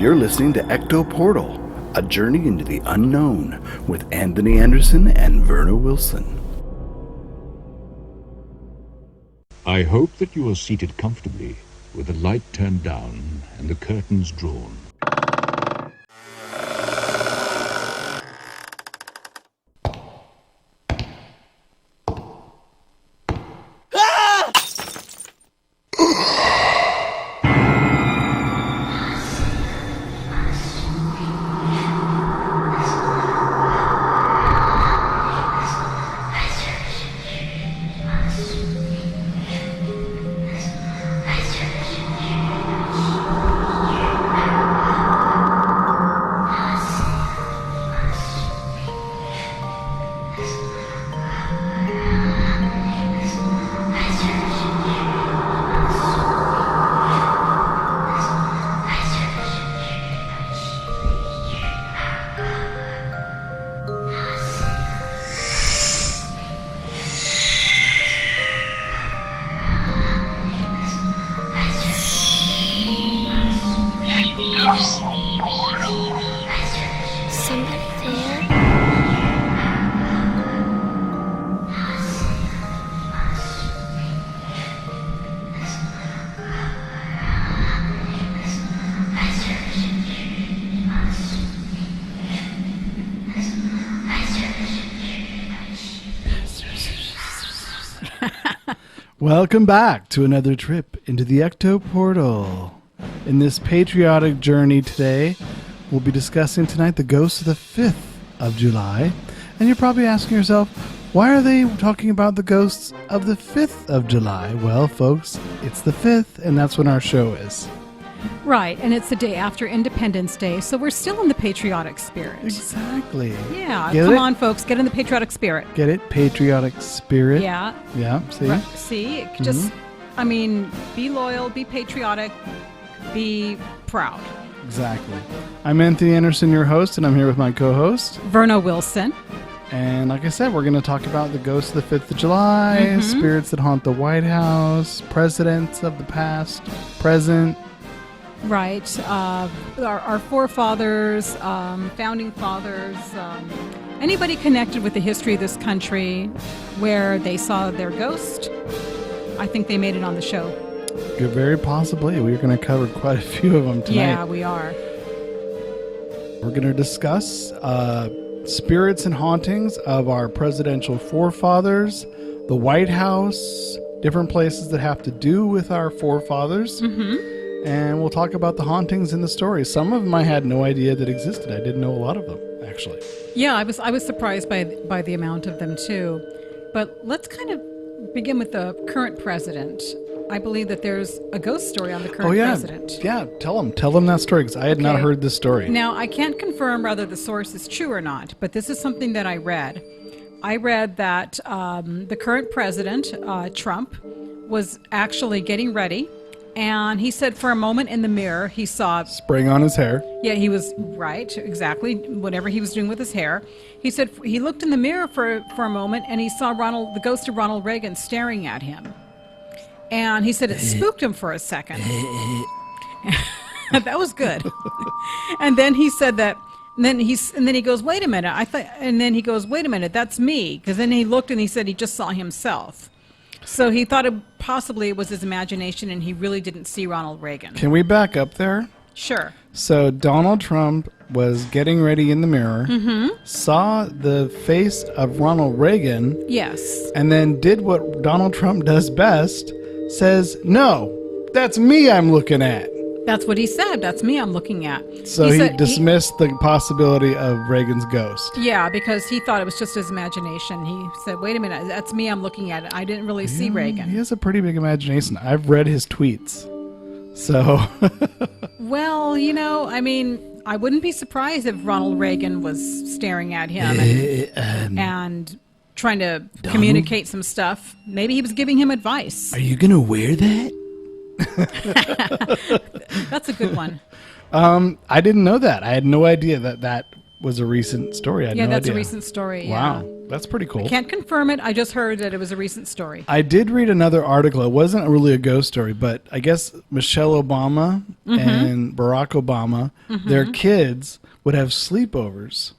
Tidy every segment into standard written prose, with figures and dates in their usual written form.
You're listening to Ecto Portal, a journey into the unknown with Anthony Anderson and Verna Wilson. I hope that you are seated comfortably, with the light turned down and the curtains drawn. Welcome back to another trip into the Ecto Portal. In this patriotic journey today, we'll be discussing tonight the ghosts of the 5th of July. And you're probably asking yourself, why are they talking about the ghosts of the 5th of July? Well, folks, it's the 5th, and that's when our show is. Right, and it's the day after Independence Day, so we're still in the patriotic spirit. Exactly. Yeah, Get come it? on, folks, get in the patriotic spirit. Get it? Patriotic spirit. Yeah. Yeah, see? Right. See, just, I mean, be loyal, be patriotic, be proud. Exactly. I'm Anthony Anderson, your host, and I'm here with my co-host, Verna Wilson. And like I said, we're going to talk about the ghosts of the 5th of July, spirits that haunt the White House, presidents of the past, present. Right. Our forefathers, founding fathers, anybody connected with the history of this country where they saw their ghost, I think they made it on the show. Very possibly. We're going to cover quite a few of them tonight. Yeah, we are. We're going to discuss spirits and hauntings of our presidential forefathers, the White House, different places that have to do with our forefathers. And we'll talk about the hauntings in the stories. Some of them I had no idea that existed. I didn't know a lot of them, actually. Yeah, I was surprised by the amount of them too. But let's kind of begin with the current president. I believe that there's a ghost story on the current president. Yeah, tell them that story, because I had not heard this story. Now, I can't confirm whether the source is true or not, but this is something that I read. I read that the current president, Trump, was actually getting ready. And he said for a moment in the mirror, he saw... Spraying on his hair. Yeah, he was right, exactly, whatever he was doing with his hair. He said he looked in the mirror for a moment, and he saw the ghost of Ronald Reagan staring at him. And he said it spooked him for a second. That was good. And then he said that... And then he goes, wait a minute, wait a minute, that's me. Because then he looked and he said he just saw himself. So he thought possibly it was his imagination, and he really didn't see Ronald Reagan. Can we back up there? Sure. So Donald Trump was getting ready in the mirror, saw the face of Ronald Reagan, Yes. and then did what Donald Trump does best, says, no, that's me I'm looking at. That's what he said. That's me I'm looking at. So he dismissed the possibility of Reagan's ghost. Yeah, because he thought it was just his imagination. He said, wait a minute, that's me I'm looking at. I didn't really see Reagan. He has a pretty big imagination. I've read his tweets. So... Well, I mean, I wouldn't be surprised if Ronald Reagan was staring at him and trying to communicate some stuff. Maybe he was giving him advice. Are you going to wear that? That's a good one. I didn't know that. I had no idea that was a recent story. I had Yeah, no that's idea. a recent story. Yeah. Wow, that's pretty cool. Can't confirm it. I just heard that it was a recent story. I did read another article. It wasn't really a ghost story, but I guess Michelle Obama and Barack Obama, their kids would have sleepovers,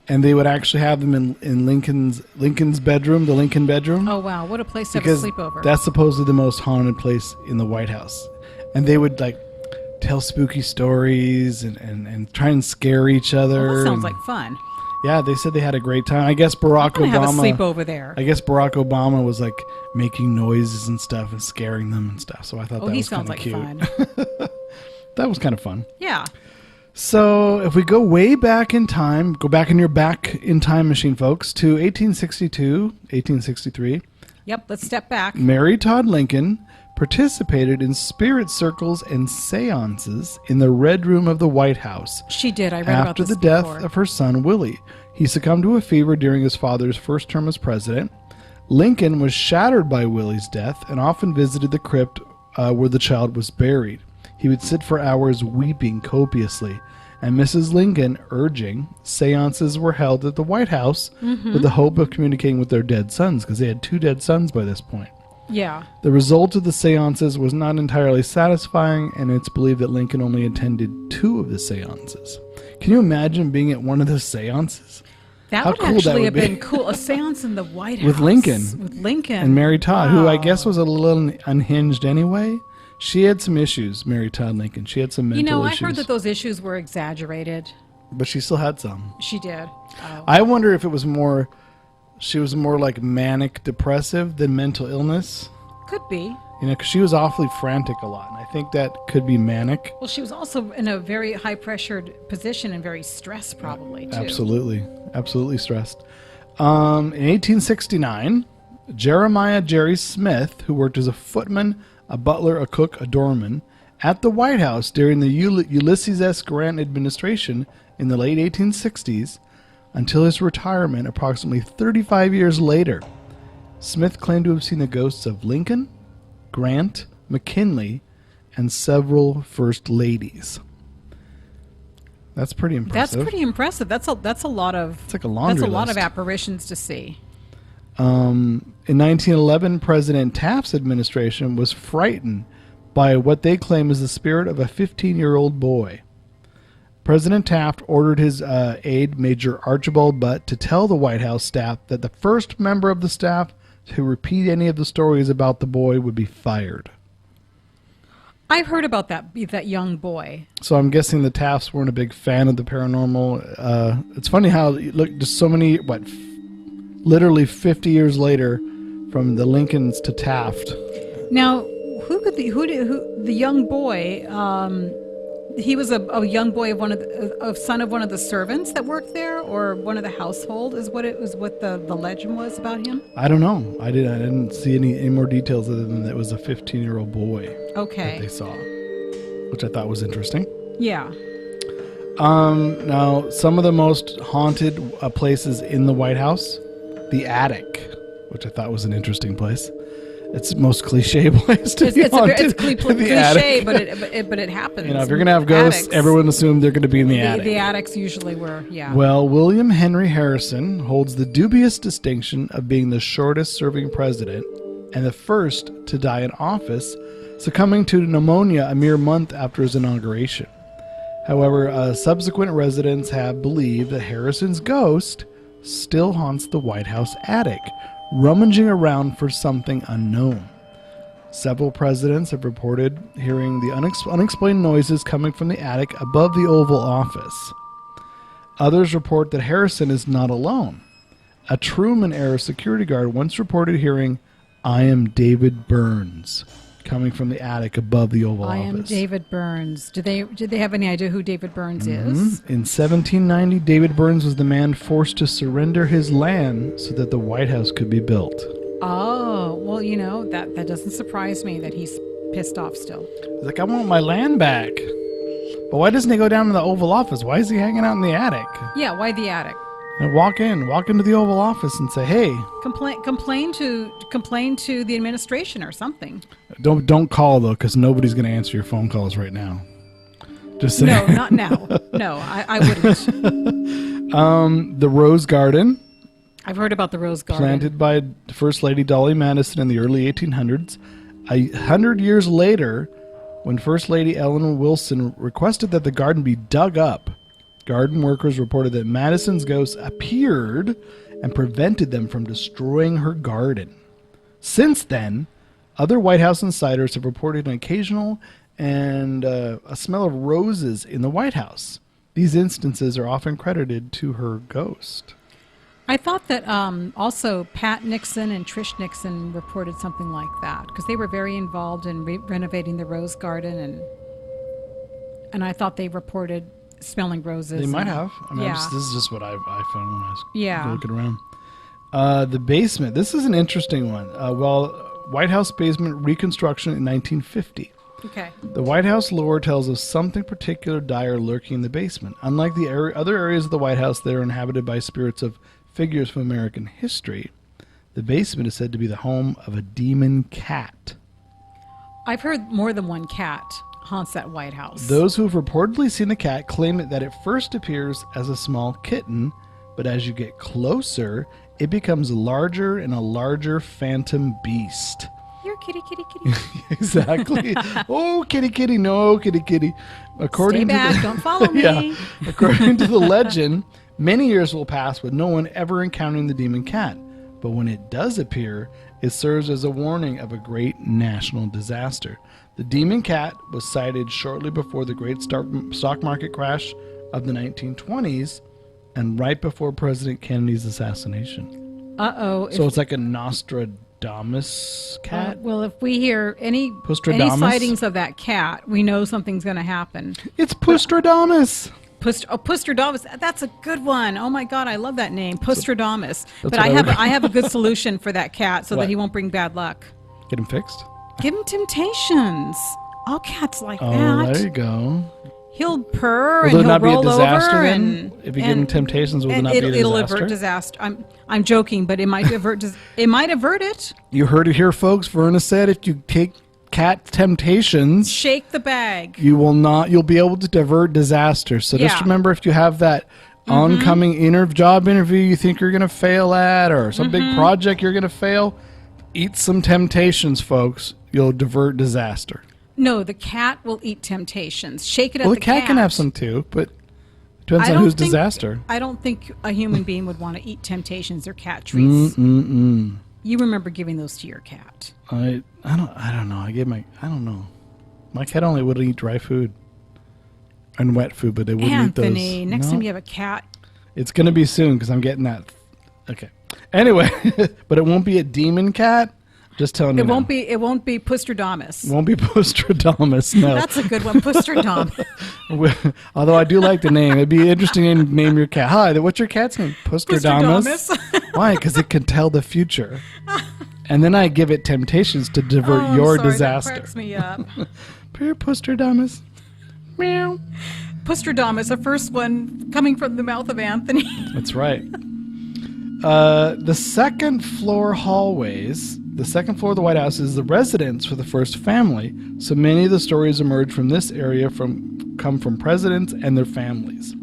and they would actually have them in Lincoln's bedroom, the Lincoln bedroom. Oh, wow. What a place to Because have a sleepover. that's supposedly the most haunted place in the White House. And they would like tell spooky stories and try and scare each other. Well, that sounds and- like fun. Yeah, they said they had a great time. I guess Barack I'm gonna have a Obama. sleepover there. I guess Barack Obama was like making noises and stuff and scaring them and stuff. So I thought Oh, that he was kind sounds of like cute. fun. That was kind of fun. Yeah. So if we go way back in time, go back in your back in time machine, folks, to 1862, 1863, Yep. Let's step back. Mary Todd Lincoln participated in spirit circles and seances in the Red Room of the White House She did. I read about after this the death before. of her son Willie. He succumbed to a fever during his father's first term as president. Lincoln was shattered by Willie's death and often visited the crypt where the child was buried. He would sit for hours weeping copiously, and Mrs. Lincoln urging seances were held at the White House with the hope of communicating with their dead sons, because they had 2 dead sons by this point. Yeah. The result of the seances was not entirely satisfying, and it's believed that Lincoln only attended 2 of the seances. Can you imagine being at one of those seances? That How would cool that actually would have be. been cool. A seance in the White House. With Lincoln. With Lincoln. And Mary Todd, who I Wow. guess was a little unhinged anyway. She had some issues, Mary Todd Lincoln. She had some mental I issues. heard that those issues were exaggerated. But she still had some. She did. Oh. I wonder if it was more, she was more like manic depressive than mental illness. Could be. Because she was awfully frantic a lot. And I think that could be manic. Well, she was also in a very high-pressured position and very stressed, probably, too. Absolutely stressed. In 1869, Jeremiah Jerry Smith, who worked as a footman, a butler, a cook, a doorman, at the White House during the Ulysses S. Grant administration in the late 1860s, until his retirement approximately 35 years later, Smith claimed to have seen the ghosts of Lincoln, Grant, McKinley, and several first ladies. That's pretty impressive. That's pretty impressive. That's a lot of. It's like a laundry That's a lot list. of apparitions to see. In 1911, President Taft's administration was frightened by what they claim is the spirit of a 15-year-old boy. President Taft ordered his aide, Major Archibald Butt, to tell the White House staff that the first member of the staff to repeat any of the stories about the boy would be fired. I've heard about that young boy. So I'm guessing the Tafts weren't a big fan of the paranormal. It's funny how, look, just so many, literally 50 years later, from the Lincolns to Taft. Now, the young boy? He was a young boy of son of one of the servants that worked there, or one of the household. Is what it was. What the legend was about him. I don't know. I didn't see any more details other than that it was a 15-year-old boy that Okay. they saw, which I thought was interesting. Yeah. Now, some of the most haunted places in the White House, the attic, which I thought was an interesting place. It's the most cliche place to be haunted. It's the cliche, attic. but it happens. If you're gonna have ghosts, Attics. everyone assumed they're gonna be in the attic. The attics usually were. Yeah. Well, William Henry Harrison holds the dubious distinction of being the shortest-serving president and the first to die in office, succumbing to pneumonia a mere month after his inauguration. However, subsequent residents have believed that Harrison's ghost still haunts the White House attic, rummaging around for something unknown. Several presidents have reported hearing the unexplained noises coming from the attic above the Oval Office. Others report that Harrison is not alone. A Truman-era security guard once reported hearing, "I am David Burns," coming from the attic above the Oval I Office. am David Burns. Did they have any idea who David Burns is? In 1790, David Burns was the man forced to surrender his land so that the White House could be built. Oh, well, that doesn't surprise me that he's pissed off still. He's like, I want my land back. But why doesn't he go down to the Oval Office? Why is he hanging out in the attic? Yeah, why the attic? And walk into the Oval Office and say, hey, Complain to the administration or something. don't call though, because nobody's going to answer your phone calls right now. Just saying. No, not now. No, I wouldn't. The Rose Garden, I've heard about the Rose Garden. planted by First Lady Dolly Madison in the early 1800s. 100 years later, when First Lady Eleanor Wilson requested that the garden be dug up, garden workers reported that Madison's ghost appeared and prevented them from destroying her garden. Since then, other White House insiders have reported an occasional and a smell of roses in the White House. These instances are often credited to her ghost. I thought that also Pat Nixon and Trish Nixon reported something like that because they were very involved in renovating the Rose Garden, and I thought they reported smelling roses. They might have. I mean, Yeah. this is just what I found when I was Yeah. looking around. The basement. This is an interesting one. White House basement reconstruction in 1950. Okay. The White House lore tells us something particular dire lurking in the basement. Unlike the other areas of the White House that are inhabited by spirits of figures from American history, the basement is said to be the home of a demon cat. I've heard more than one cat haunts that White House. Those who have reportedly seen the cat claim that it first appears as a small kitten, but as you get closer, it becomes larger and a larger phantom beast. Here, kitty, kitty, kitty. Exactly. Oh, kitty, kitty, no, kitty, kitty. Stay back, don't follow me. Yeah. According to the legend, many years will pass with no one ever encountering the demon cat. But when it does appear, it serves as a warning of a great national disaster. The demon cat was sighted shortly before the great stock market crash of the 1920s and right before President Kennedy's assassination. Uh-oh. So it's like a Nostradamus cat? Well, if we hear any Pustradamus? sightings of that cat, we know something's going to happen. It's Pustradamus. Pustradamus. That's a good one. Oh my God, I love that name, Pustradamus. But what I I would- have a good solution for that cat so What? that he won't bring bad luck. Get him fixed? Give him temptations. All cats like Oh, that. there you go. He'll purr Will and there he'll not be a roll disaster over then? and If you give him temptations, will there not be a it'll disaster? avert disaster. I'm joking, but it might avert. It might avert it. You heard it here, folks. Verna said if you take cat temptations, Shake the bag. you'll be able to divert disaster. So just Yeah. remember, if you have that oncoming job interview you think you're going to fail at, or some big project you're going to fail, eat some temptations, folks. You'll divert disaster. No, the cat will eat temptations. Shake it at Well, the the cat can have some too, but depends I on don't whose think- disaster. I don't think a human being would want to eat temptations or cat treats. You remember giving those to your cat. I don't know. I don't know. My cat only would eat dry food and wet food, but they wouldn't Anthony, eat those. next No. time you have a cat, It's going to be soon because I'm getting that. Okay. Anyway, but it won't be a demon cat. Just telling you. it now. won't be Pustradamus. Won't be Pustradamus. No. That's a good one, Pustradamus. Although I do like the name. It'd be interesting to name your cat. Hi, what's your cat's name? Pustradamus. Why? Because it can tell the future. And then I give it temptations to divert Oh, your I'm sorry, disaster. That cracks me up. Poor Pustradamus. Meow. Pustradamus, the first one coming from the mouth of Anthony. That's right. The second floor hallways, the second floor of the White House is the residence for the first family. So many of the stories emerge from this area come from presidents and their families.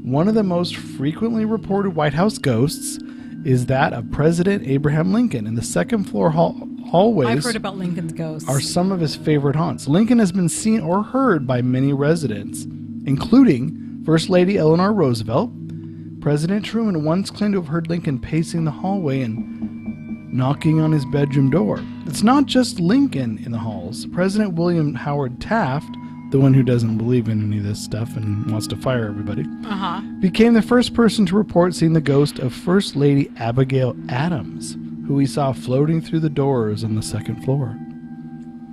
One of the most frequently reported White House ghosts is that of President Abraham Lincoln. In the second floor hallways I've heard about Lincoln's ghosts. are some of his favorite haunts. Lincoln has been seen or heard by many residents, including First Lady Eleanor Roosevelt. President Truman once claimed to have heard Lincoln pacing the hallway and knocking on his bedroom door. It's not just Lincoln in the halls. President William Howard Taft, the one who doesn't believe in any of this stuff and wants to fire everybody, became the first person to report seeing the ghost of First Lady Abigail Adams, who he saw floating through the doors on the second floor.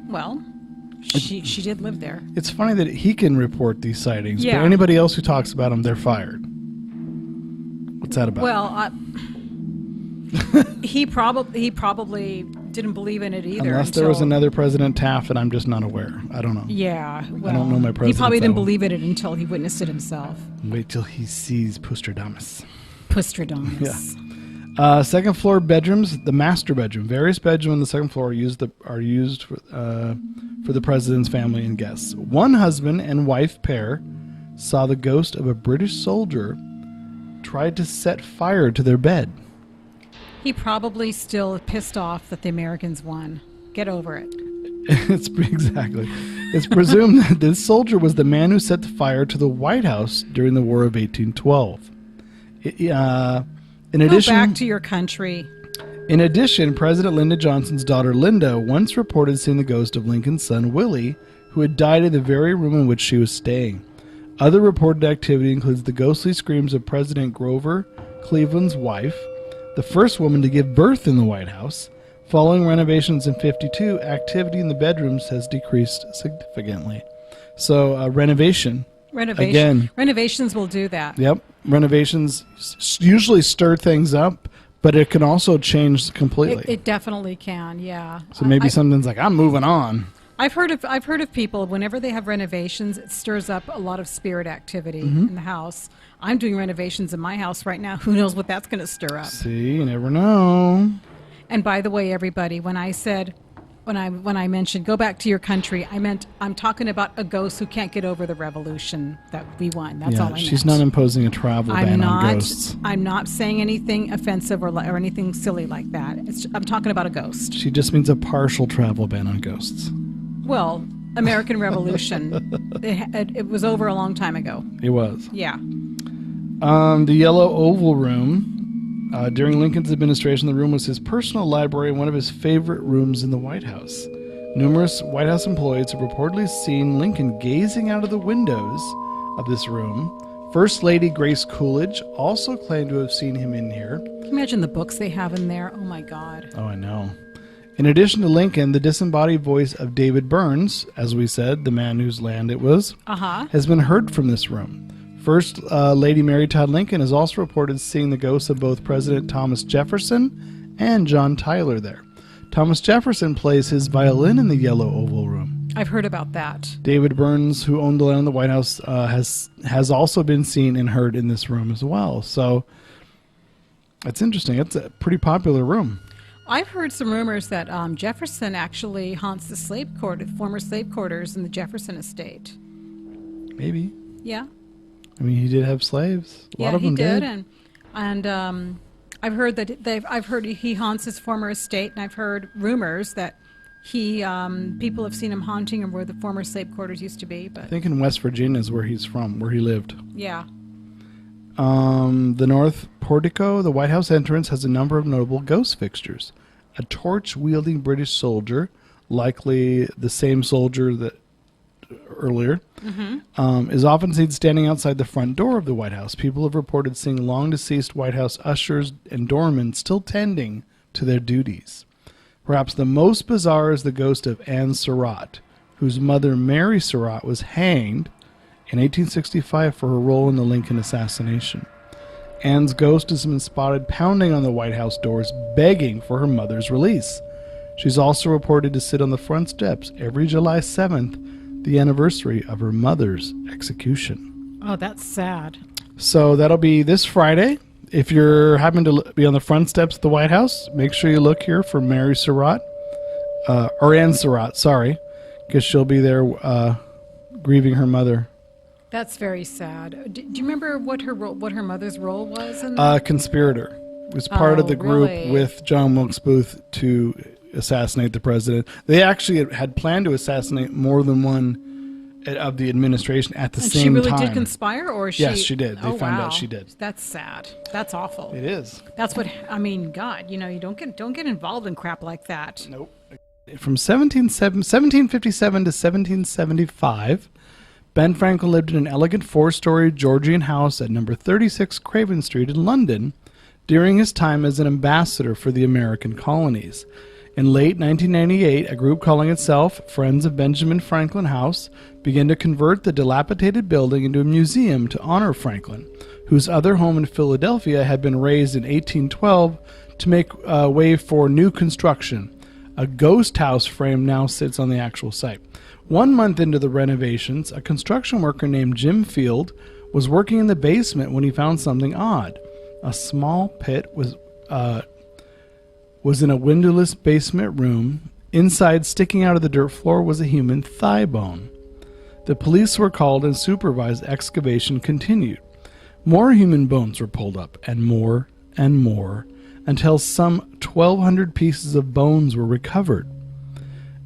Well, she did live there. It's funny that he can report these sightings, Yeah. but anybody else who talks about them, they're fired. What's that about? Well, he probably didn't believe in it either. Unless there was until- another President Taft that I'm just not aware. I don't know. Yeah, well, don't know my he presidents probably that didn't well. believe in it until he witnessed it himself. Wait till he sees Pustradamus. Pustradamus. Second floor bedrooms, the master bedroom. Various bedrooms on the second floor are used for the president's family and guests. One husband and wife pair saw the ghost of a British soldier tried to set fire to their bed. He probably still pissed off that the Americans won. Get over it. Exactly. It's presumed that this soldier was the man who set the fire to the White House during the War of 1812. In addition, Go back to your country. In addition, President Lyndon Johnson's daughter Linda once reported seeing the ghost of Lincoln's son Willie, who had died in the very room in which she was staying. Other reported activity includes the ghostly screams of President Grover Cleveland's wife, the first woman to give birth in the White House. Following renovations in 1952, activity in the bedrooms has decreased significantly. So, renovation. Again. Renovations will do that. Yep. Renovations usually stir things up, but it can also change completely. It definitely can, yeah. So maybe something's like, I'm moving on. I've heard of people, whenever they have renovations, it stirs up a lot of spirit activity in the house. I'm doing renovations in my house right now. Who knows what that's going to stir up? See, you never know. And by the way, everybody, when I mentioned go back to your country, I meant I'm talking about a ghost who can't get over the revolution that we won. That's all I meant. She's not imposing a travel ban on ghosts. I'm not saying anything offensive or anything silly like that. I'm talking about a ghost. She just means a partial travel ban on ghosts. Well, American Revolution, it was over a long time ago. It was. Yeah. The Yellow Oval Room. During Lincoln's administration, the room was his personal library and one of his favorite rooms in the White House. Numerous White House employees have reportedly seen Lincoln gazing out of the windows of this room. First Lady Grace Coolidge also claimed to have seen him in here. Can you imagine the books they have in there? Oh, my God. Oh, I know. In addition to Lincoln, the disembodied voice of David Burns, as we said, the man whose land it was, has been heard from this room. First Lady Mary Todd Lincoln has also reported seeing the ghosts of both President Thomas Jefferson and John Tyler there. Thomas Jefferson plays his violin in the Yellow Oval Room. I've heard about that. David Burns, who owned the land in the White House, has also been seen and heard in this room as well. So that's interesting. It's a pretty popular room. I've heard some rumors that Jefferson actually haunts the former slave quarters in the Jefferson estate. Maybe. Yeah. I mean, he did have slaves. A lot of them did. And I've heard that he haunts his former estate, and I've heard rumors that people have seen him haunting him where the former slave quarters used to be. But I think in West Virginia is where he's from, where he lived. Yeah. The North Portico, the White House entrance, has a number of notable ghost fixtures. A torch-wielding British soldier, likely the same soldier that earlier, is often seen standing outside the front door of the White House. People have reported seeing long-deceased White House ushers and doormen still tending to their duties. Perhaps the most bizarre is the ghost of Anne Surratt, whose mother, Mary Surratt, was hanged in 1865 for her role in the Lincoln assassination. Anne's ghost has been spotted pounding on the White House doors, begging for her mother's release. She's also reported to sit on the front steps every July 7th, the anniversary of her mother's execution. Oh, that's sad. So that'll be this Friday. If you're happen to be on the front steps of the White House, make sure you look here for Mary Surratt, or Anne Surratt, sorry, because she'll be there grieving her mother. That's very sad. Do you remember what her mother's role was? Conspirator. Was part of the group with John Wilkes Booth to assassinate the president. They actually had planned to assassinate more than one of the administration at the same time. She really did conspire, or she? Yes, she did. They found out she did. That's sad. That's awful. It is. That's what I mean. God, you don't get involved in crap like that. Nope. From 1757 to 1775. Ben Franklin lived in an elegant four-story Georgian house at number 36 Craven Street in London during his time as an ambassador for the American colonies. In late 1998, a group calling itself Friends of Benjamin Franklin House began to convert the dilapidated building into a museum to honor Franklin, whose other home in Philadelphia had been razed in 1812 to make way for new construction. A ghost house frame now sits on the actual site. 1 month into the renovations, a construction worker named Jim Field was working in the basement when he found something odd. A small pit was in a windowless basement room. Inside, sticking out of the dirt floor, was a human thigh bone. The police were called and supervised excavation continued. More human bones were pulled up, and more, until some 1,200 pieces of bones were recovered.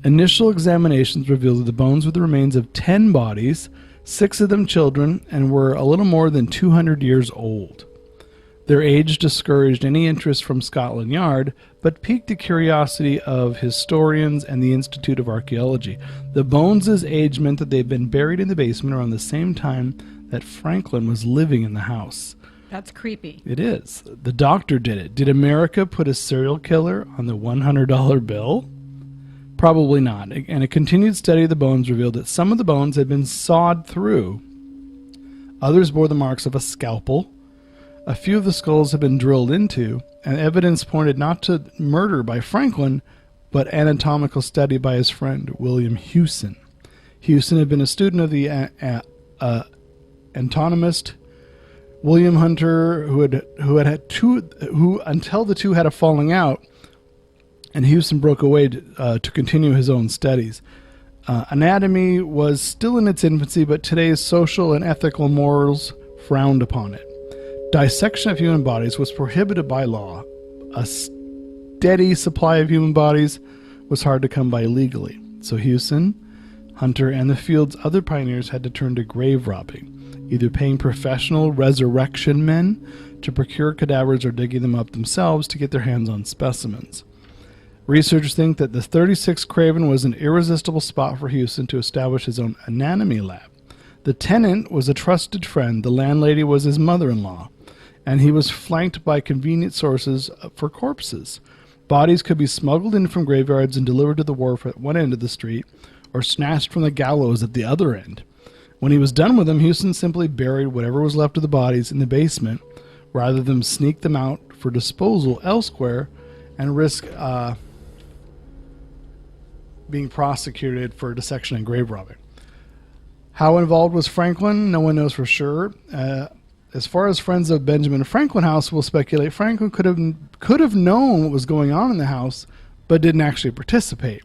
Initial examinations revealed that the bones were the remains of 10 bodies, 6 of them children, and were a little more than 200 years old. Their age discouraged any interest from Scotland Yard, but piqued the curiosity of historians and the Institute of Archaeology. The bones' age meant that they'd been buried in the basement around the same time that Franklin was living in the house. That's creepy. It is. The doctor did it. Did America put a serial killer on the $100 bill? Probably not. And a continued study of the bones revealed that some of the bones had been sawed through. Others bore the marks of a scalpel. A few of the skulls had been drilled into, and evidence pointed not to murder by Franklin, but anatomical study by his friend William Hewson. Hewson had been a student of the anatomist William Hunter, who until the two had a falling out, and Hewson broke away to continue his own studies. Anatomy was still in its infancy, but today's social and ethical morals frowned upon it. Dissection of human bodies was prohibited by law. A steady supply of human bodies was hard to come by legally. So Hewson, Hunter, and the field's other pioneers had to turn to grave robbing, either paying professional resurrection men to procure cadavers or digging them up themselves to get their hands on specimens. Researchers think that the 36 Craven was an irresistible spot for Hewson to establish his own anatomy lab. The tenant was a trusted friend, the landlady was his mother-in-law, and he was flanked by convenient sources for corpses. Bodies could be smuggled in from graveyards and delivered to the wharf at one end of the street, or snatched from the gallows at the other end. When he was done with them, Hewson simply buried whatever was left of the bodies in the basement, rather than sneak them out for disposal elsewhere and risk being prosecuted for dissection and grave robbing. How involved was Franklin? No one knows for sure. As far as friends of Benjamin Franklin House will speculate, Franklin could have known what was going on in the house, but didn't actually participate.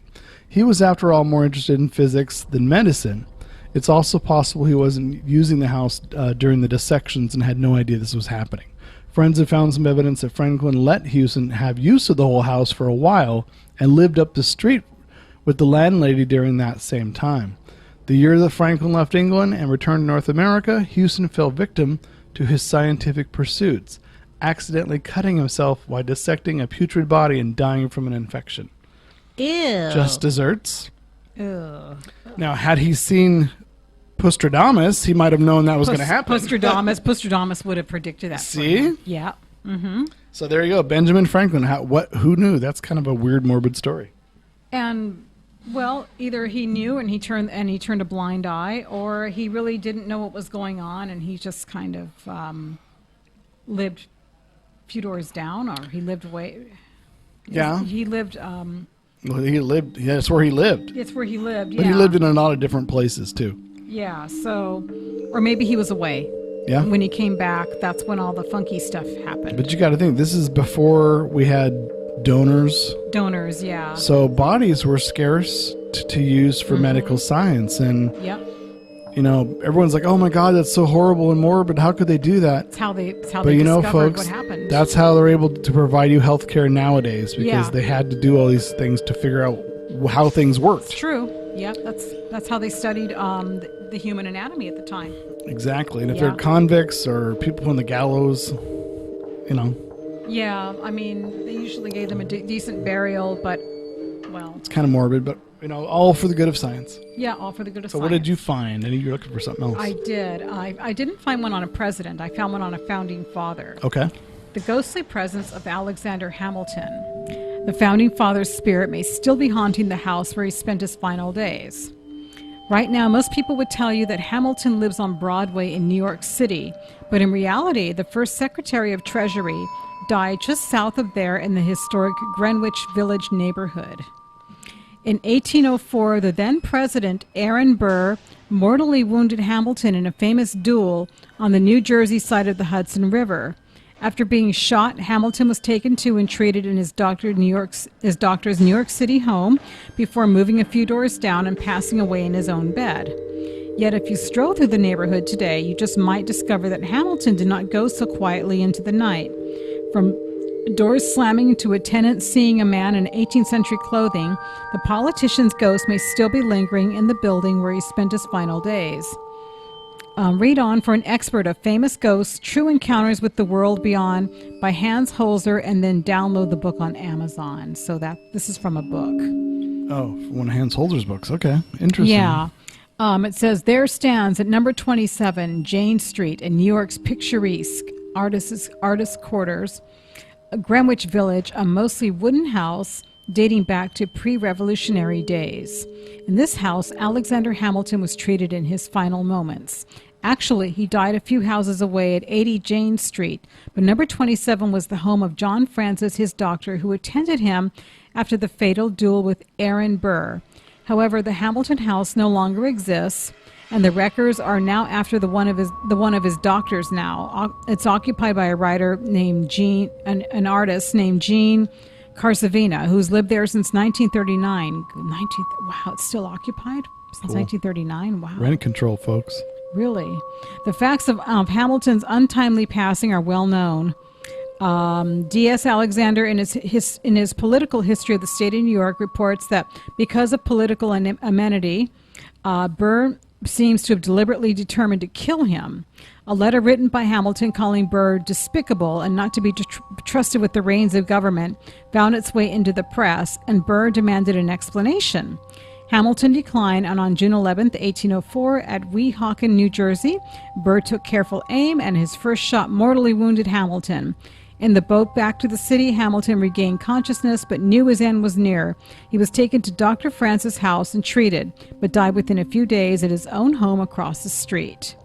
He was, after all, more interested in physics than medicine. It's also possible he wasn't using the house during the dissections and had no idea this was happening. Friends have found some evidence that Franklin let Hewson have use of the whole house for a while and lived up the street with the landlady during that same time. The year that Franklin left England and returned to North America, Hewson fell victim to his scientific pursuits, accidentally cutting himself while dissecting a putrid body and dying from an infection. Ew. Just desserts. Ew. Now, had he seen Pustradamus, he might have known that was going to happen. Pustradamus would have predicted that. See? Yeah. So there you go, Benjamin Franklin. Who knew? That's kind of a weird, morbid story. And well, either he knew and he turned a blind eye, or he really didn't know what was going on, and he just kind of lived a few doors down, or he lived away. Yeah. He lived. Well, he lived. Yeah, that's where he lived. It's where he lived. But he lived in a lot of different places too. Yeah. So, or maybe he was away. Yeah. When he came back, that's when all the funky stuff happened. But you got to think, this is before we had donors. Donors, yeah. So bodies were scarce to use for medical science, and Yep. you know, everyone's like, "Oh my God, that's so horrible and morbid. How could they do that?" It's how they But you know, discovered folks, what happened. that's how they're able to provide you health care nowadays, because Yeah. they had to do all these things to figure out how things worked. It's true. Yep. That's how they studied the human anatomy at the time. Exactly. And if Yeah. they're convicts or people on the gallows, you know, Yeah. I mean, they usually gave them a decent burial, but well, it's kind of morbid, but you know, all for the good of science. yeah, all for the good of So science. what did you find? I know you're looking for something else. I did. I didn't find one on a president. I found one on a founding father. Okay. The ghostly presence of Alexander Hamilton. The founding father's spirit may still be haunting the house where he spent his final days. Right now, most people would tell you that Hamilton lives on Broadway in New York City, but in reality, the first Secretary of Treasury died just south of there in the historic Greenwich Village neighborhood. In 1804, the then president, Aaron Burr, mortally wounded Hamilton in a famous duel on the New Jersey side of the Hudson River. After being shot, Hamilton was taken to and treated in his doctor's New York City home before moving a few doors down and passing away in his own bed. Yet if you stroll through the neighborhood today, you just might discover that Hamilton did not go so quietly into the night. From doors slamming to a tenant seeing a man in 18th century clothing, the politician's ghost may still be lingering in the building where he spent his final days. Read on for an expert of famous ghosts, True Encounters with the World Beyond by Hans Holzer, and then download the book on Amazon. So this is from a book. Oh, one of Hans Holzer's books. Okay, interesting. Yeah. It says, there stands at number 27 Jane Street in New York's picturesque artist quarters, Greenwich Village, a mostly wooden house dating back to pre-revolutionary days. In this house, Alexander Hamilton was treated in his final moments. Actually, he died a few houses away at 80 Jane Street, but number 27 was the home of John Francis, his doctor, who attended him after the fatal duel with Aaron Burr. However, the Hamilton house no longer exists, and the records are now after the one of his doctors now. It's occupied by a writer named an artist named Jean Carsavina, who's lived there since 1939. Wow, it's still occupied since 1939. Wow. Rent control, folks. Really? The facts of Hamilton's untimely passing are well known. D.S. Alexander, in his political history of the state of New York, reports that because of political amenity, Burr seems to have deliberately determined to kill him. A letter written by Hamilton calling Burr despicable and not to be trusted with the reins of government found its way into the press, and Burr demanded an explanation. Hamilton declined, and on June 11, 1804, at Weehawken, New Jersey, Burr took careful aim, and his first shot mortally wounded Hamilton. In the boat back to the city, Hamilton regained consciousness, but knew his end was near. He was taken to Dr. Francis' house and treated, but died within a few days at his own home across the street.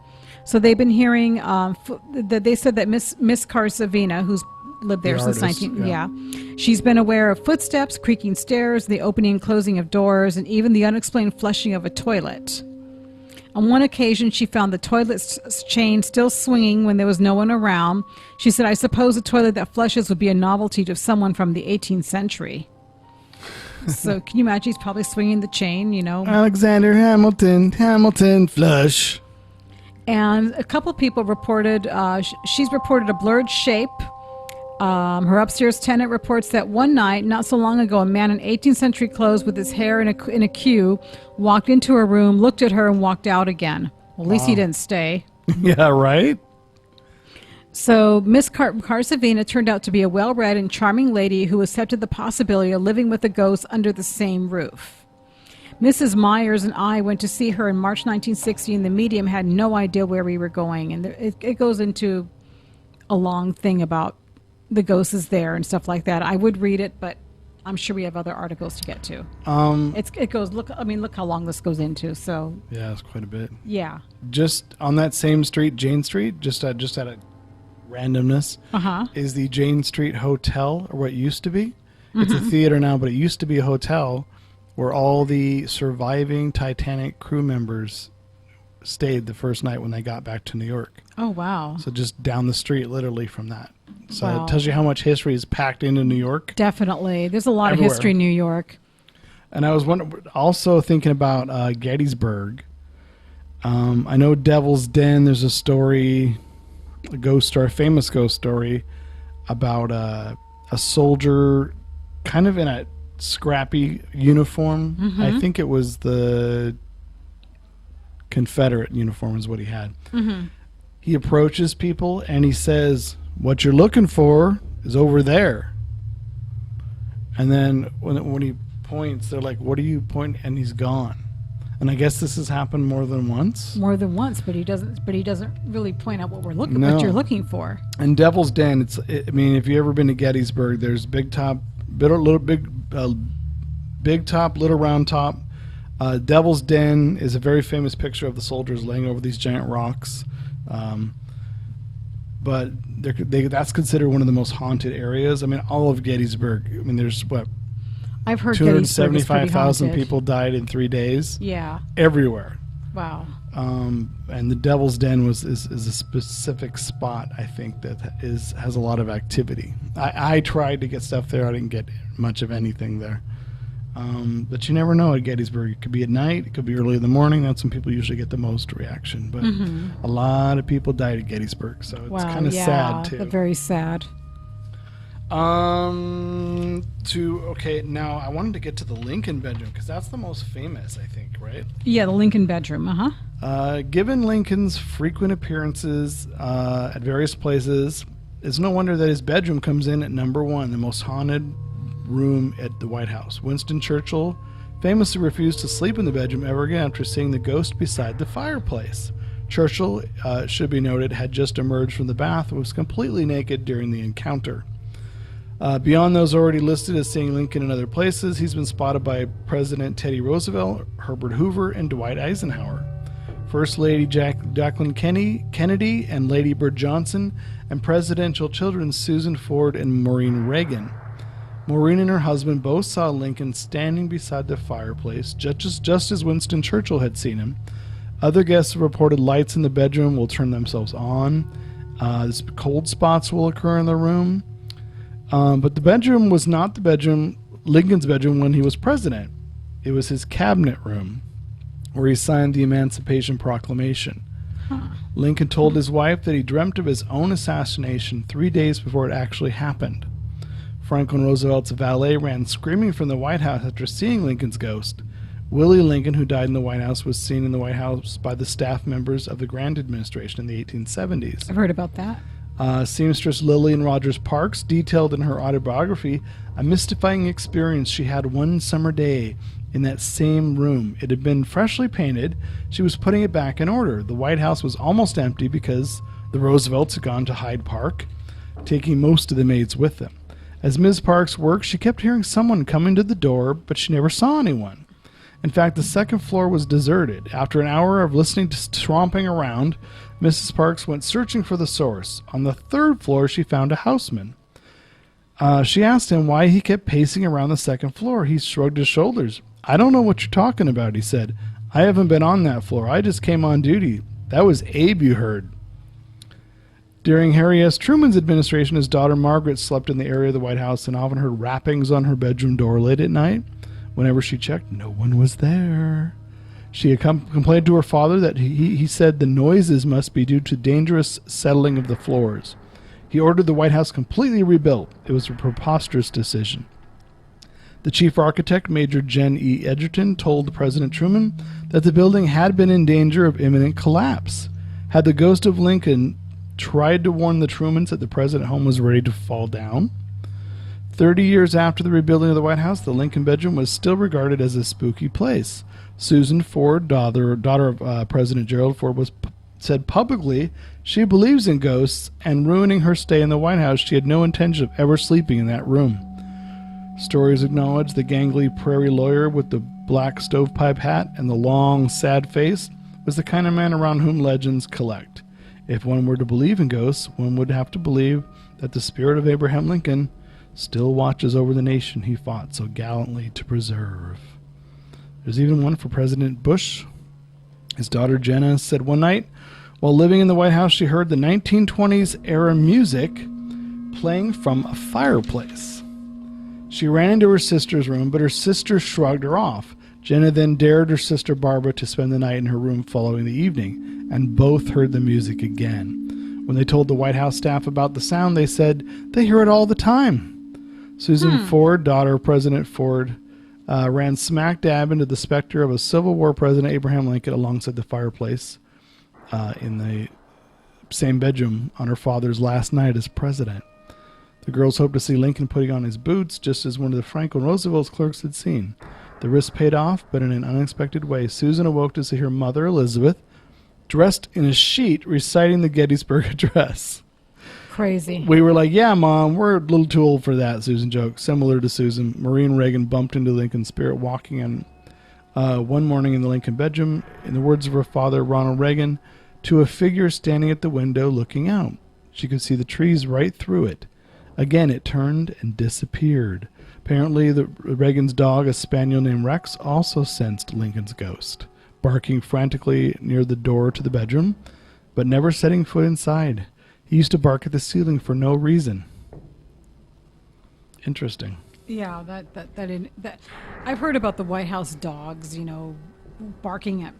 So they've been hearing that they said that Miss Carsavina, who's lived there since 19... Yeah. She's been aware of footsteps, creaking stairs, the opening and closing of doors, and even the unexplained flushing of a toilet. On one occasion, she found the toilet chain still swinging when there was no one around. She said, I suppose a toilet that flushes would be a novelty to someone from the 18th century. So can you imagine he's probably swinging the chain, you know? Alexander Hamilton, flush. And a couple people reported, she's reported a blurred shape. Her upstairs tenant reports that one night, not so long ago, a man in 18th century clothes with his hair in a queue walked into her room, looked at her, and walked out again. Well, at least he didn't stay. Yeah, right? So Miss Carsavina turned out to be a well-read and charming lady who accepted the possibility of living with a ghost under the same roof. Mrs. Myers and I went to see her in March 1960, and the medium had no idea where we were going. And it goes into a long thing about the ghost is there and stuff like that. I would read it, but I'm sure we have other articles to get to. It goes. Look how long this goes into. So yeah, it's quite a bit. Yeah. Just on that same street, Jane Street, just at a randomness, is the Jane Street Hotel, or what used to be. It's a theater now, but it used to be a hotel where all the surviving Titanic crew members stayed the first night when they got back to New York. Oh, wow. So just down the street, literally from that. So Wow. It tells you how much history is packed into New York. Definitely. There's a lot Everywhere. of history in New York. And I was also thinking about Gettysburg. I know Devil's Den, there's a story, a famous ghost story about a soldier kind of in a scrappy uniform. I think it was the Confederate uniform is what he had. He approaches people and he says, what you're looking for is over there. And then when he points, they're like, what are you pointing? And he's gone. And I guess this has happened more than once. More than once, but he doesn't really point out what what you're looking for. And Devil's Den, if you've ever been to Gettysburg, there's big top, little round top. Devil's Den is a very famous picture of the soldiers laying over these giant rocks. But that's considered one of the most haunted areas. I mean, all of Gettysburg. I mean, there's I've heard 275,000 people died in 3 days. Yeah. Everywhere. Wow. And the Devil's Den is a specific spot, I think, that has a lot of activity. I tried to get stuff there. I didn't get much of anything there. But you never know at Gettysburg. It could be at night. It could be early in the morning. That's when people usually get the most reaction. But a lot of people died at Gettysburg, so it's kind of sad, too. Very sad. Okay, now I wanted to get to the Lincoln bedroom because that's the most famous, I think, right? Yeah, the Lincoln bedroom, Given Lincoln's frequent appearances at various places, it's no wonder that his bedroom comes in at number 1, the most haunted room at the White House. Winston Churchill famously refused to sleep in the bedroom ever again after seeing the ghost beside the fireplace. Churchill, should be noted, had just emerged from the bath and was completely naked during the encounter. Beyond those already listed as seeing Lincoln in other places, he's been spotted by President Teddy Roosevelt, Herbert Hoover, and Dwight Eisenhower. First Lady Jacqueline Kennedy and Lady Bird Johnson, and presidential children Susan Ford and Maureen Reagan. Maureen and her husband both saw Lincoln standing beside the fireplace, just as Winston Churchill had seen him. Other guests have reported lights in the bedroom will turn themselves on. Cold spots will occur in the room. But the bedroom was not Lincoln's bedroom when he was president. It was his cabinet room, where he signed the Emancipation Proclamation. Lincoln told his wife that he dreamt of his own assassination 3 days before it actually happened. Franklin Roosevelt's valet ran screaming from the White House after seeing Lincoln's ghost. Willie Lincoln, who died in the White House, was seen in the White House by the staff members of the Grant administration in the 1870s. I've heard about that. Seamstress Lillian Rogers Parks detailed in her autobiography a mystifying experience she had one summer day in that same room. It had been freshly painted. She was putting it back in order. The White House was almost empty because the Roosevelts had gone to Hyde Park, taking most of the maids with them. As Ms. Parks worked, she kept hearing someone coming to the door, but she never saw anyone. In fact, the second floor was deserted. After an hour of listening to tromping around, Mrs. Parks went searching for the source. On the third floor, she found a houseman. She asked him why he kept pacing around the second floor. He shrugged his shoulders. "I don't know what you're talking about," he said. "I haven't been on that floor. I just came on duty. That was Abe you heard." During Harry S. Truman's administration, his daughter Margaret slept in the area of the White House and often heard rappings on her bedroom door late at night. Whenever she checked, no one was there. She had complained to her father that he said the noises must be due to dangerous settling of the floors. He ordered the White House completely rebuilt. It was a preposterous decision. The chief architect, Major Jen E. Edgerton, told President Truman that the building had been in danger of imminent collapse. Had the ghost of Lincoln tried to warn the Trumans that the president home was ready to fall down? 30 years after the rebuilding of the White House, the Lincoln bedroom was still regarded as a spooky place. Susan Ford, daughter of President Gerald Ford, said publicly she believes in ghosts, and ruining her stay in the White House, she had no intention of ever sleeping in that room. Stories acknowledge the gangly prairie lawyer with the black stovepipe hat and the long, sad face was the kind of man around whom legends collect. If one were to believe in ghosts, one would have to believe that the spirit of Abraham Lincoln still watches over the nation he fought so gallantly to preserve. There's even one for President Bush. His daughter Jenna said one night, while living in the White House, she heard the 1920s era music playing from a fireplace. She ran into her sister's room, but her sister shrugged her off. Jenna then dared her sister Barbara to spend the night in her room following the evening, and both heard the music again. When they told the White House staff about the sound, they said they hear it all the time. Susan Ford, daughter of President Ford, ran smack dab into the specter of a Civil War President Abraham Lincoln alongside the fireplace in the same bedroom on her father's last night as president. The girls hoped to see Lincoln putting on his boots, just as one of the Franklin Roosevelt's clerks had seen. The risk paid off, but in an unexpected way. Susan awoke to see her mother, Elizabeth, dressed in a sheet, reciting the Gettysburg Address. Crazy. We were like, "Yeah, Mom, we're a little too old for that," Susan joked. Similar to Susan, Maureen Reagan bumped into Lincoln's spirit walking in one morning in the Lincoln bedroom, in the words of her father, Ronald Reagan, to a figure standing at the window looking out. She could see the trees right through it. Again, it turned and disappeared. Apparently, Reagan's dog, a spaniel named Rex, also sensed Lincoln's ghost, barking frantically near the door to the bedroom, but never setting foot inside. He used to bark at the ceiling for no reason. Interesting. Yeah, that I've heard about the White House dogs, barking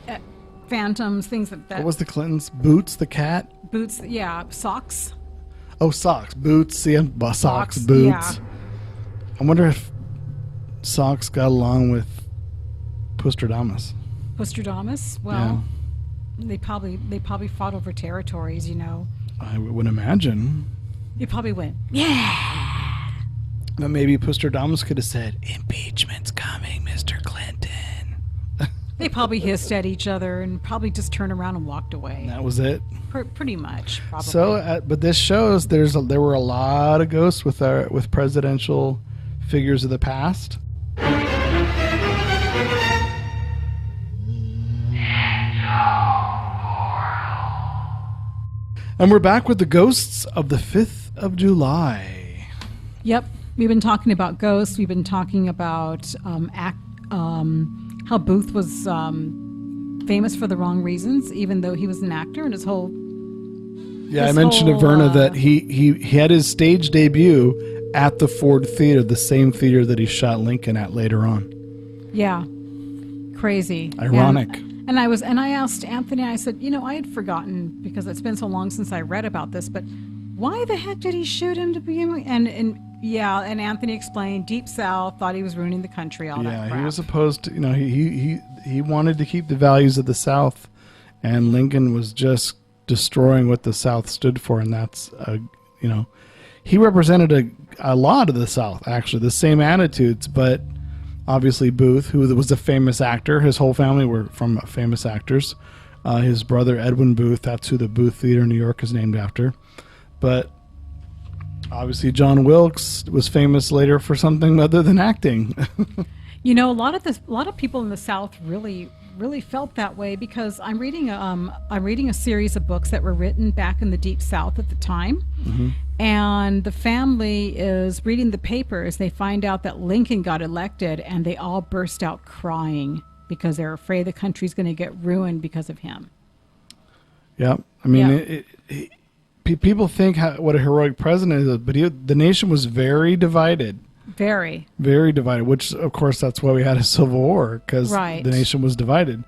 at phantoms, things like that. What was the Clintons? Boots, the cat? Boots, yeah, socks. Oh, socks. Boots, yeah, socks, boots. Yeah. I wonder if Socks got along with Pustradamus. Pustradamus? Well, they probably fought over territories, I would imagine. You probably went, yeah. But maybe Pustradamus could have said, "Impeachment's coming, Mr. Clinton." They probably hissed at each other and probably just turned around and walked away. That was it. Pretty much, probably. So, but this shows there were a lot of ghosts with presidential figures of the past. And we're back with the ghosts of the 5th of July. Yep. We've been talking about ghosts. We've been talking about how Booth was famous for the wrong reasons, even though he was an actor, and his whole... Yeah, I mentioned to Verna that he had his stage debut at the Ford Theater, the same theater that he shot Lincoln at later on. Yeah. Crazy. Ironic. And I asked Anthony, I said, I had forgotten because it's been so long since I read about this, but why the heck did he shoot him to begin with? And Anthony explained, Deep South, thought he was ruining the country, all that crap. Yeah, he was opposed to, he wanted to keep the values of the South, and Lincoln was just destroying what the South stood for, and that's, he represented a lot of the South, actually, the same attitudes, but obviously Booth, who was a famous actor, his whole family were from famous actors. His brother, Edwin Booth, that's who the Booth Theater in New York is named after. But obviously John Wilkes was famous later for something other than acting. A lot of people in the South really felt that way, because I'm reading a series of books that were written back in the Deep South at the time, and the family is reading the papers. They find out that Lincoln got elected, and they all burst out crying because they're afraid the country's going to get ruined because of him. Yeah, I mean, people think what a heroic president is, but the nation was very divided. Very. Very divided, which, of course, that's why we had a civil war, because the nation was divided.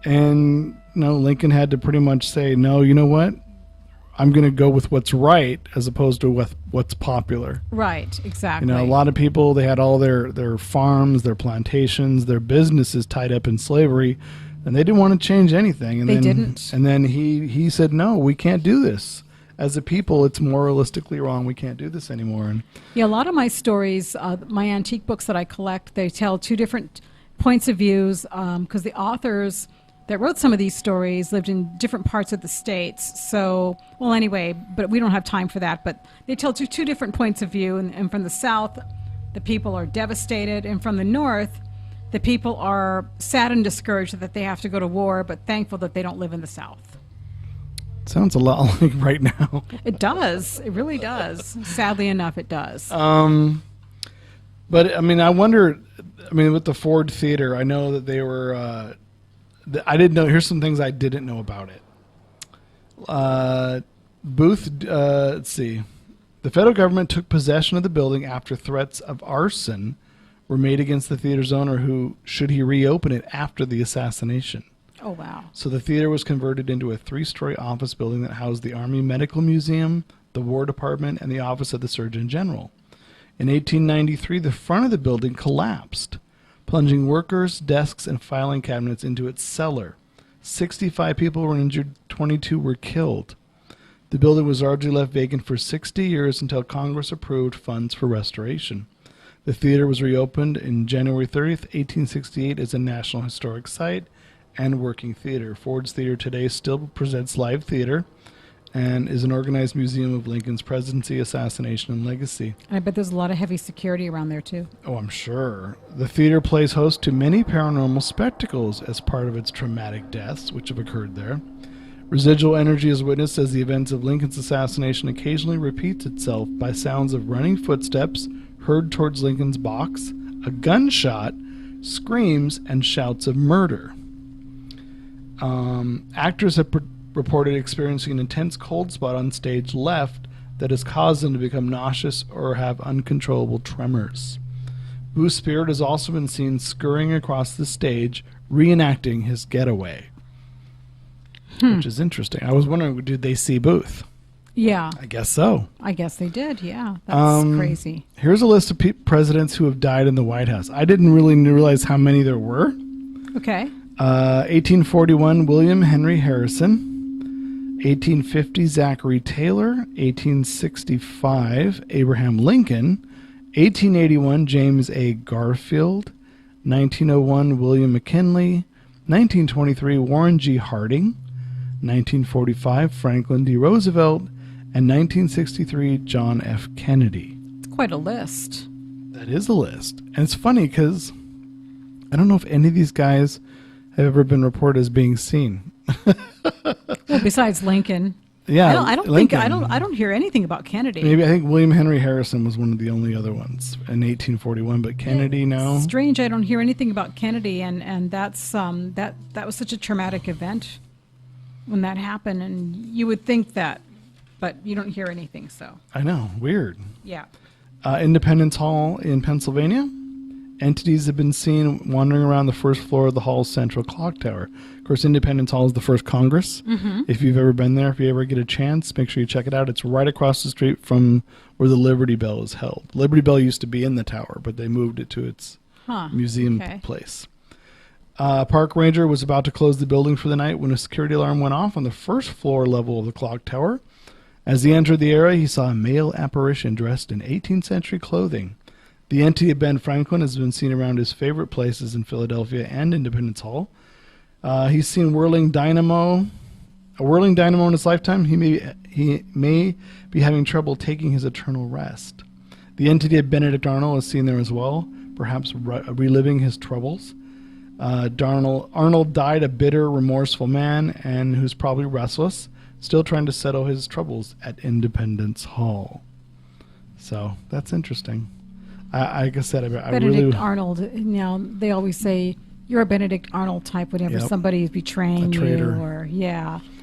And, Lincoln had to pretty much say, no, you know what? I'm going to go with what's right as opposed to what's popular. Right, exactly. A lot of people, they had all their farms, their plantations, their businesses tied up in slavery, and they didn't want to change anything. And they didn't. And then he said, no, we can't do this. As a people, it's moralistically wrong. We can't do this anymore. And a lot of my stories, my antique books that I collect, they tell two different points of views, because the authors that wrote some of these stories lived in different parts of the states. So, well, anyway, but we don't have time for that. But they tell two different points of view. And from the South, the people are devastated. And from the North, the people are sad and discouraged that they have to go to war, but thankful that they don't live in the South. Sounds a lot like right now. It does. It really does. Sadly enough, it does. But, I mean, I wonder, with the Ford Theater, I know that they were, I didn't know, here's some things I didn't know about it. Booth, let's see. The federal government took possession of the building after threats of arson were made against the theater's owner, who, should he reopen it after the assassination. Oh, wow. So the theater was converted into a 3-story office building that housed the Army Medical Museum, the War Department, and the Office of the Surgeon General. In 1893, the front of the building collapsed, plunging workers, desks, and filing cabinets into its cellar. 65 people were injured, 22 were killed. The building was largely left vacant for 60 years until Congress approved funds for restoration. The theater was reopened in January 30th, 1868 as a National Historic Site and working theater. Ford's Theater today still presents live theater and is an organized museum of Lincoln's presidency, assassination, and legacy. I bet there's a lot of heavy security around there, too. Oh, I'm sure. The theater plays host to many paranormal spectacles as part of its traumatic deaths, which have occurred there. Residual energy is witnessed as the events of Lincoln's assassination occasionally repeats itself by sounds of running footsteps heard towards Lincoln's box, a gunshot, screams, and shouts of murder. Actors have reported experiencing an intense cold spot on stage left that has caused them to become nauseous or have uncontrollable tremors. Booth's spirit has also been seen scurrying across the stage, reenacting his getaway, which is interesting. I was wondering, did they see Booth? Yeah. I guess so. I guess they did, yeah. That's crazy. Here's a list of presidents who have died in the White House. I didn't really realize how many there were. Okay. 1841, William Henry Harrison. 1850, Zachary Taylor. 1865, Abraham Lincoln. 1881, James A. Garfield. 1901, William McKinley. 1923, Warren G. Harding. 1945, Franklin D. Roosevelt. And 1963, John F. Kennedy. It's quite a list. That is a list. And it's funny because I don't know if any of these guys have ever been reported as being seen. Well, besides Lincoln. Yeah, I don't Lincoln. think I don't hear anything about Kennedy. Maybe I think William Henry Harrison was one of the only other ones in 1841, but Kennedy, no. Strange, I don't hear anything about Kennedy, and that's that was such a traumatic event when that happened, and you would think that, but you don't hear anything. So I know, weird. yeah. Independence Hall in Pennsylvania. Entities have been seen wandering around the first floor of the hall's central clock tower. Of course, Independence Hall is the first Congress. Mm-hmm. If you've ever been there, if you ever get a chance, make sure you check it out. It's right across the street from where the Liberty Bell is held. Liberty Bell used to be in the tower, but they moved it to its museum place. Park ranger was about to close the building for the night when a security alarm went off on the first floor level of the clock tower. As he entered the area, he saw a male apparition dressed in 18th century clothing. The entity of Ben Franklin has been seen around his favorite places in Philadelphia and Independence Hall. He's seen a whirling dynamo in his lifetime. He may be having trouble taking his eternal rest. The entity of Benedict Arnold is seen there as well, perhaps reliving his troubles. Arnold died a bitter, remorseful man, and who's probably restless, still trying to settle his troubles at Independence Hall. So that's interesting. Like I said, I Benedict really... Arnold, they always say you're a Benedict Arnold type whenever somebody is betraying you, or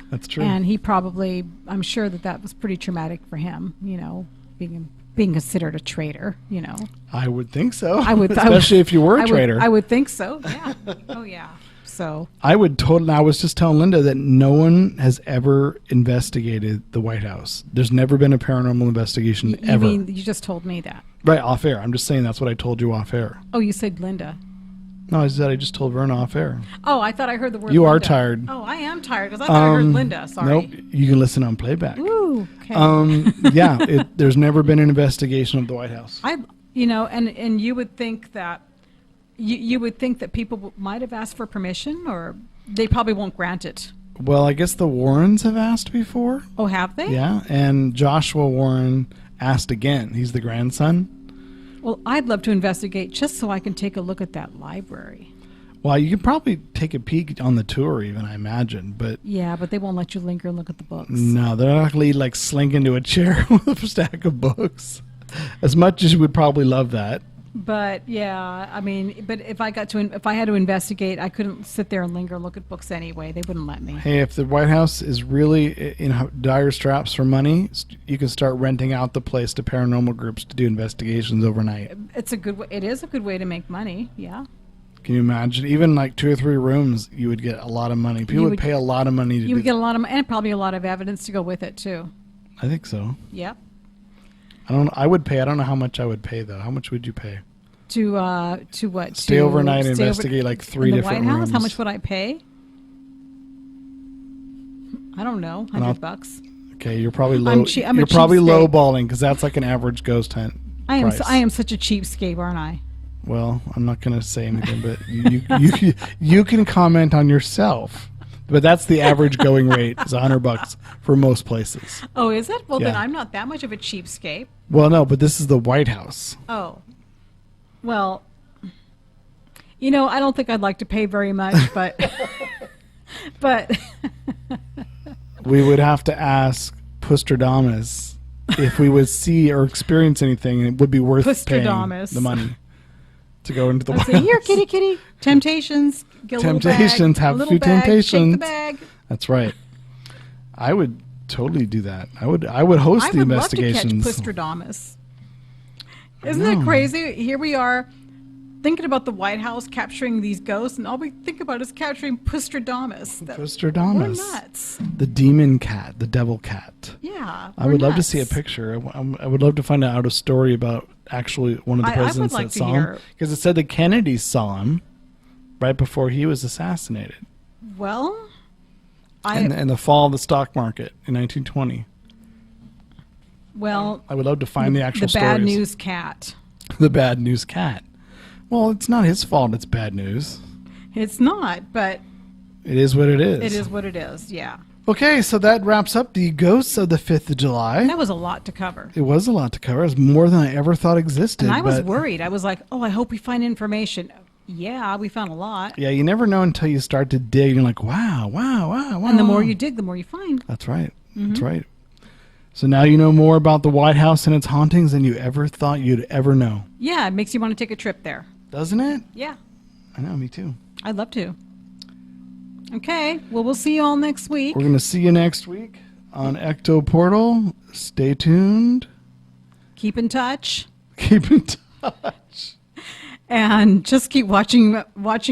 That's true. And he probably, I'm sure that was pretty traumatic for him, being considered a traitor, I would think so. Especially if you were a traitor. I would think so. Yeah. Oh yeah. So I was just telling Linda that no one has ever investigated the White House. There's never been a paranormal investigation ever. You mean you just told me that? Right, off air. I'm just saying that's what I told you off air. Oh, you said Linda. No, I said I just told Verna off air. Oh, I thought I heard the word You Linda. are tired. Oh, I am tired because I thought I heard Linda. Sorry. Nope, you can listen on playback. Ooh, okay. There's never been an investigation of the White House. And you would think that you would think that people might have asked for permission, or they probably won't grant it. Well, I guess the Warrens have asked before. Oh, have they? Yeah, and Joshua Warren asked again. He's the grandson. Well, I'd love to investigate just so I can take a look at that library. Well, you could probably take a peek on the tour even, I imagine, but... Yeah, but they won't let you linger and look at the books. No, they're not going to slink into a chair with a stack of books. As much as you would probably love that. But if I had to investigate, I couldn't sit there and linger and look at books anyway. They wouldn't let me. Hey, if the White House is really in dire straps for money, you can start renting out the place to paranormal groups to do investigations overnight. It is a good way to make money. Yeah. Can you imagine? Even 2 or 3 rooms, you would get a lot of money. People would pay a lot of money to do. You would get a lot of, and probably a lot of evidence to go with it too. I think so. Yep. I would pay. I don't know how much I would pay though. How much would you pay? To what? Stay overnight and investigate 3 different White House? rooms. How much would I pay? I don't know. $100. Okay, you're probably low. You're probably lowballing because that's like an average ghost hunt. I am such a cheapskate, aren't I? Well, I'm not going to say anything, but you can comment on yourself. But that's the average going rate is $100 for most places. Oh, is it? Well, then I'm not that much of a cheapskate. Well, no, but this is the White House. Oh. Well, I don't think I'd like to pay very much, but we would have to ask Pustradamus if we would see or experience anything, and it would be worth paying the money to go into the White House. Here, kitty, temptations. Get Temptations, have a few temptations. Shake the bag. That's right. I would totally do that. I would host I the would love to catch investigations. Pustradamus. Isn't that crazy? Here we are thinking about the White House capturing these ghosts, and all we think about is capturing Pustradamus. Pustradamus. We're nuts. The demon cat, the devil cat. Yeah. I would love to see a picture. I would love to find out a story about actually one of the presidents that saw him. Because it said the Kennedys saw him right before he was assassinated. Well, in the fall of the stock market in 1920. Well, I would love to find the actual the bad stories. news cat. The bad news cat. Well, it's not his fault it's bad news. It's not, but it is what it is. It is what it is, yeah. Okay, so that wraps up the ghosts of the 5th of July. That was a lot to cover. It was a lot to cover. It was more than I ever thought existed. And I was worried. I was like, oh, I hope we find information. Yeah, we found a lot. Yeah, you never know until you start to dig. You're like, wow. And the more you dig, the more you find. That's right. That's right. So now you know more about the White House and its hauntings than you ever thought you'd ever know. Yeah, it makes you want to take a trip there. Doesn't it? Yeah. I know, me too. I'd love to. Okay, well, we'll see you all next week. We're going to see you next week on Ecto Portal. Stay tuned. Keep in touch. Keep in touch. And just keep watching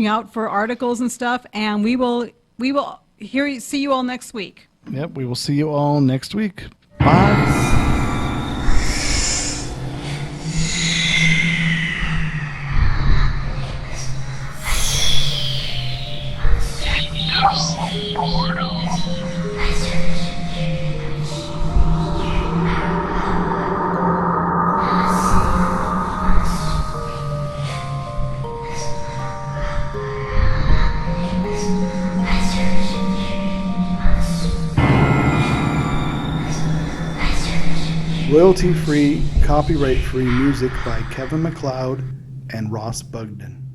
out for articles and stuff. And we will see you all next week. Yep, we will see you all next week. Bye. Royalty-free, copyright-free music by Kevin MacLeod and Ross Bugden.